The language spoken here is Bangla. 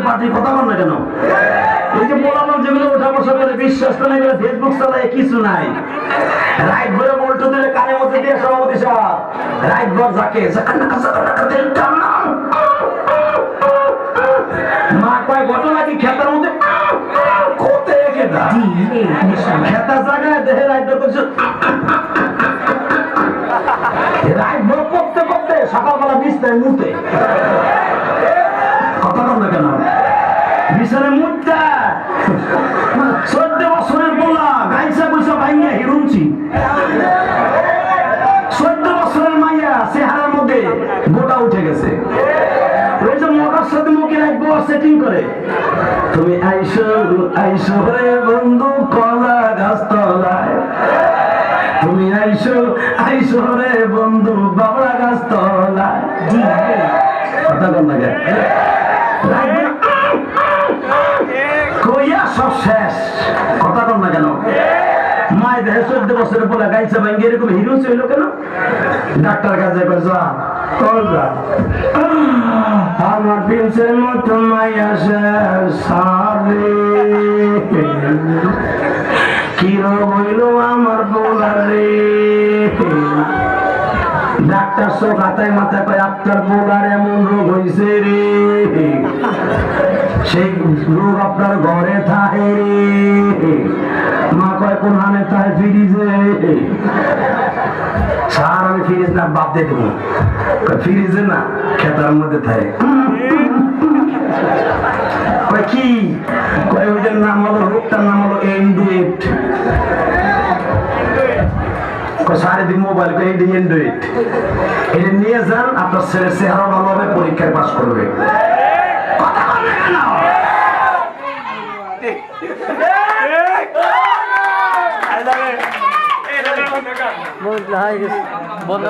পার্টি কথা বল না কেন? এই যে মোলামল যেগুলো ওঠা বসা করে বিশ্বাস তো নাই, ফেসবুক চালায় কিছু নাই। রাইট ঘরে বলতো দিলে কানের মধ্যে দিয়ে সভাপতি সাহেব রাইট ঘর যাকে মা কয় ঘটনা কি খেতার মধ্যে কোথায় খেতা খেতা জায়গায় দেহে রাইট ঘর করছে রাইট ঘর করতে করতে সকালবেলা বিছনায় মুতে কথা বল না কেন? বিছানায় মুতটা 14 বছরের পোলা গাইছা পয়সা ভাইয়া হিরুঞ্চি 14 বছরের মাইয়া চেহারার মধ্যে গোটা উঠে গেছে। ওই যে মকার সাথে মুখে রাখবো সেটিং করে তুমি আইসো আইসো রে বন্ধু কলা গাছ তলায়, তুমি আইসো আইসো রে বন্ধু বাবলা গাছ তলায়। কথা বল না কেন? কইয়া সব শেষ। কথা বল না কেন? মায়ের দেহে 14 বছরের পরে গাইছে ভাঙ্গে এরকম হিরো ছিল কেন? ডাক্তার কাছে যা আমার প্রিন্সের মতো মাইয়া সারে কি হইল আমার বোলারে। ডাক্তার চোখ হাতায় মাথায় কয় আপনার বোলার এমন রোগ হয়েছে রে, সেই রোগ আপনার ঘরে থাকে রে। মা কয় কোন হানে থাকে? ফ্রিজে। স্যার আমি ফ্রিজ না বাদ দিয়ে দেবো। ফ্রিজে না খেতার মধ্যে থাকে। কয় কি? কয় ওইটার নাম হলো, রোগটার নাম হলো এন্ডুয়েট। সারাদিন মোবাইল এন্ডুয়েট এটা নিয়ে যান, আপনার ছেলের চেহারা ভালো হবে, পরীক্ষায় পাস করবে। কথা বল না কেন? বন্ধ